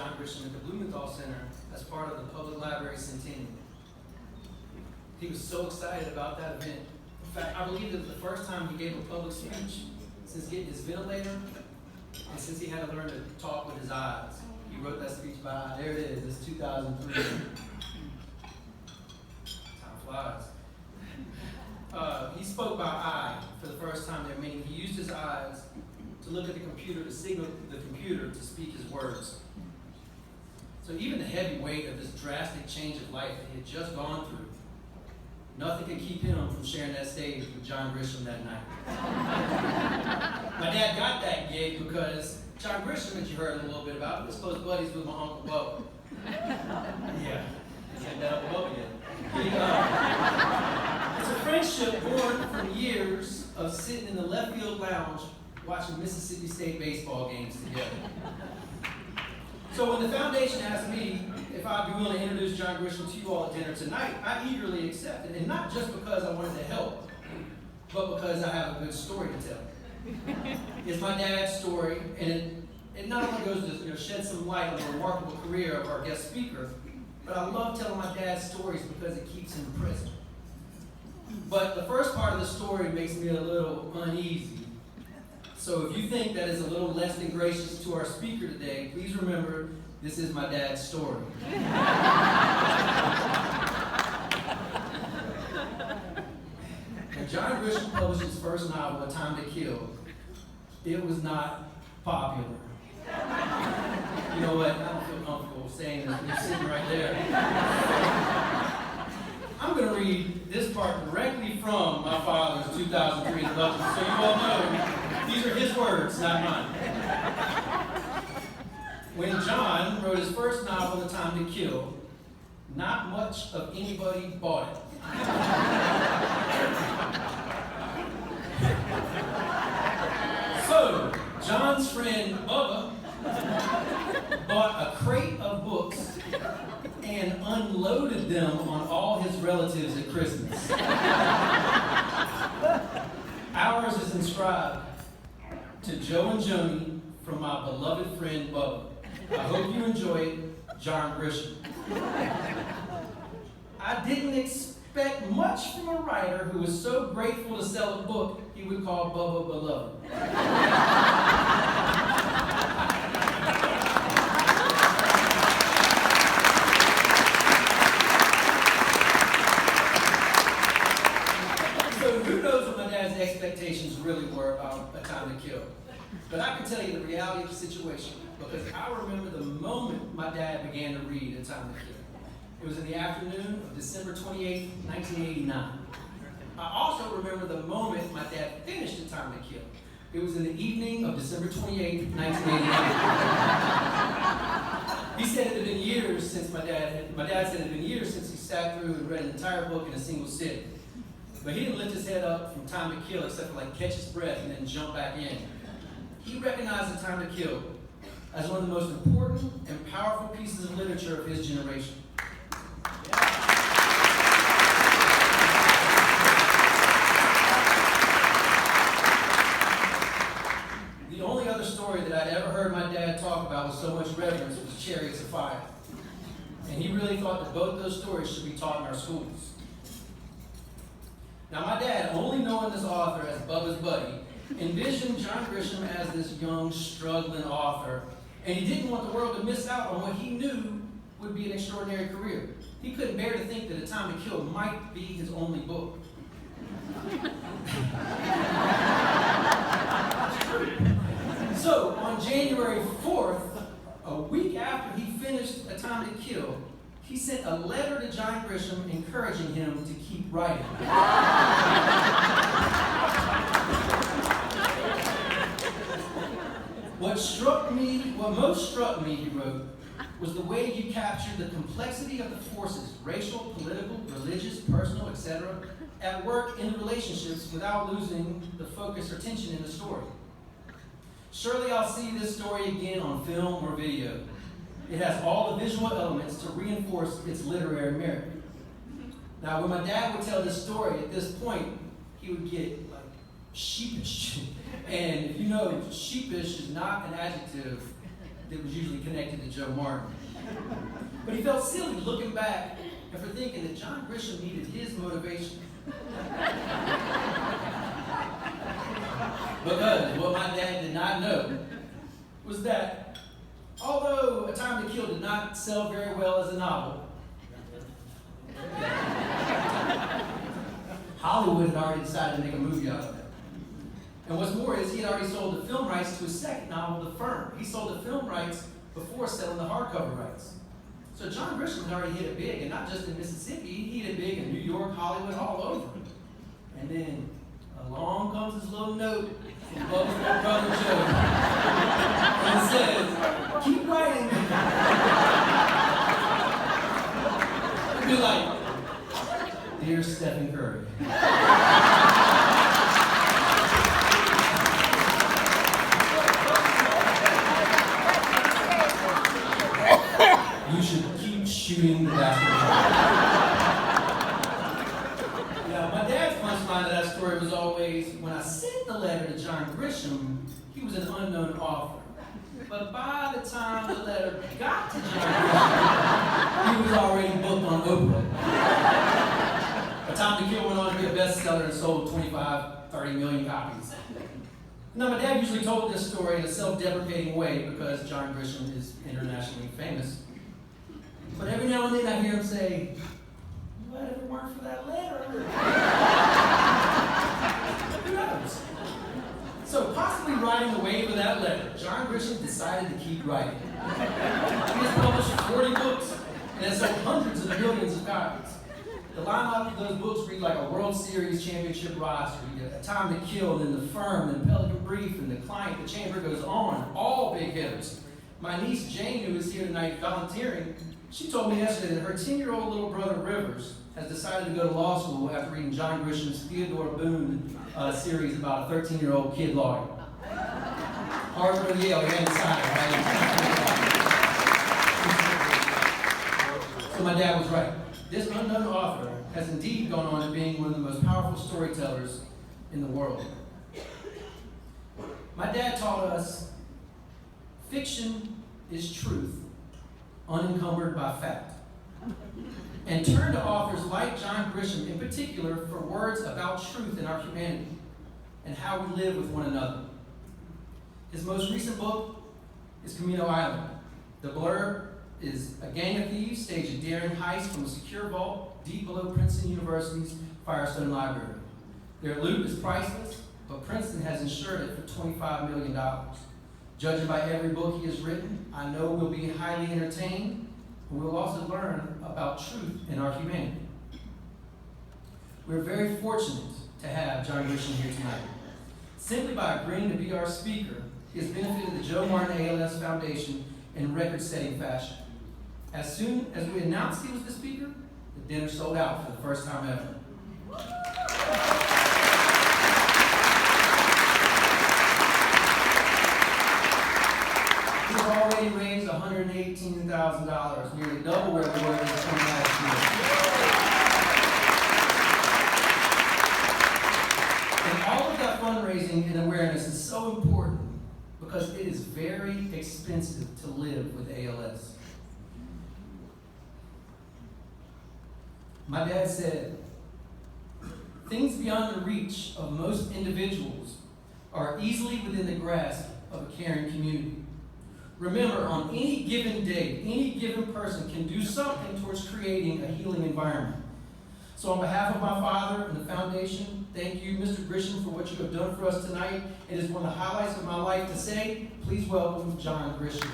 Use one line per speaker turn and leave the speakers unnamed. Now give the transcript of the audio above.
John Grisham at the Blumenthal Center as part of the Public Library Centennial. He was so excited about that event. In fact, I believe it was the first time he gave a public speech since getting his ventilator and since he had to learn to talk with his eyes. He wrote that speech by, there it is, it's 2003. Time flies. He spoke by eye for the first time there, meaning he used his eyes to look at the computer to signal the computer to speak his words. So even the heavy weight of this drastic change of life that he had just gone through, nothing could keep him from sharing that stage with John Grisham that night. My dad got that gig because John Grisham, that you heard a little bit about, was close buddies with my Uncle Bubba. Yeah, he's had that Uncle Bubba yet. It's a friendship born from years of sitting in the left field lounge watching Mississippi State baseball games together. So when the foundation asked me if I'd be willing to introduce John Grisham to you all at dinner tonight, I eagerly accepted, and not just because I wanted to help, but because I have a good story to tell. It's my dad's story, and it not only goes to shed some light on the remarkable career of our guest speaker, but I love telling my dad's stories because it keeps him present. But the first part of the story makes me a little uneasy. So if you think that is a little less than gracious to our speaker today, please remember this is my dad's story. When John Grisham published his first novel, A Time to Kill, it was not popular. You know what? I don't feel comfortable saying that. You're sitting right there. I'm going to read this part directly from my father's 2003 introduction, so you all know these are his words, not mine. When John wrote his first novel, A Time to Kill, not much of anybody bought it. So, John's friend Bubba bought a crate of books and unloaded them on all his relatives at Christmas. Ours is inscribed to Joe and Joni from my beloved friend Bubba. I hope you enjoy it, John Grisham. I didn't expect much from a writer who was so grateful to sell a book he would call Bubba beloved. So who knows what my dad's expectations really were about A Time to Kill. But I can tell you the reality of the situation, because I remember the moment my dad began to read A Time to Kill. It was in the afternoon of December 28, 1989. I also remember the moment my dad finished A Time to Kill. It was in the evening of December 28, 1989. He said it had been years since my dad said it had been years since he sat through and read an entire book in a single sitting. But he didn't lift his head up from Time to Kill except for catch his breath and then jump back in. He recognized A Time to Kill as one of the most important and powerful pieces of literature of his generation. The only other story that I'd ever heard my dad talk about with so much reverence was Chariots of Fire. And he really thought that both those stories should be taught in our schools. Now my dad, only knowing this author as Bubba's buddy, envisioned John Grisham as this young, struggling author, and he didn't want the world to miss out on what he knew would be an extraordinary career. He couldn't bear to think that A Time to Kill might be his only book. So, on January 4th, a week after he finished A Time to Kill, he sent a letter to John Grisham encouraging him to keep writing. What most struck me, he wrote, was the way you captured the complexity of the forces, racial, political, religious, personal, etc., at work in the relationships without losing the focus or tension in the story. Surely I'll see this story again on film or video. It has all the visual elements to reinforce its literary merit. Now, when my dad would tell this story, at this point, he would get sheepish. And if you know, sheepish is not an adjective that was usually connected to Joe Martin. But he felt silly looking back and for thinking that John Grisham needed his motivation. Because what my dad did not know was that although A Time to Kill did not sell very well as a novel, Hollywood had already decided to make a movie out of it. And what's more is he had already sold the film rights to his second novel, The Firm. He sold the film rights before selling the hardcover rights. So John Grisham had already hit it big, and not just in Mississippi, he hit it big in New York, Hollywood, all over. And then along comes this little note from Bubba's little brother Joe. And it says, keep writing. It'd be like, dear Stephen Curry. You should keep shooting the basketball. Now, my dad's punchline to that story was always, when I sent the letter to John Grisham, he was an unknown author. But by the time the letter got to John Grisham, he was already booked on Oprah. A Time to Kill went on to be a bestseller and sold 25, 30 million copies. Now, my dad usually told this story in a self-deprecating way because John Grisham is internationally famous. But every now and then I hear him say, "What if it weren't for that letter?" Who knows? So, possibly riding the wave of that letter, John Grisham decided to keep writing. He has published 40 books and has sold hundreds of millions of copies. The lineup of those books read like a World Series championship roster. You get A Time to Kill, then The Firm, then Pelican Brief, and The Client, The Chamber goes on. All big hitters. My niece Jane, who is here tonight volunteering, she told me yesterday that her 10-year-old little brother Rivers has decided to go to law school after reading John Grisham's Theodore Boone series about a 13-year-old kid lawyer. Harvard or Yale, you haven't decided, right? So my dad was right. This unknown author has indeed gone on to being one of the most powerful storytellers in the world. My dad taught us fiction is truth, unencumbered by fact, and turned to authors like John Grisham in particular for words about truth in our humanity and how we live with one another. His most recent book is Camino Island. The blurb is a gang of thieves stage a daring heist from a secure vault deep below Princeton University's Firestone Library. Their loot is priceless, but Princeton has insured it for $25 million. Judging by every book he has written, I know we'll be highly entertained, and we'll also learn about truth in our humanity. We're very fortunate to have John Grisham here tonight. Simply by agreeing to be our speaker, he has benefited the Joe Martin ALS Foundation in record-setting fashion. As soon as we announced he was the speaker, the dinner sold out for the first time ever. We've already raised $118,000, nearly double where we were this time last year. And all of that fundraising and awareness is so important because it is very expensive to live with ALS. My dad said, things beyond the reach of most individuals are easily within the grasp of a caring community. Remember, on any given day, any given person can do something towards creating a healing environment. So on behalf of my father and the foundation, thank you, Mr. Grisham, for what you have done for us tonight. It is one of the highlights of my life to say, please welcome John Grisham.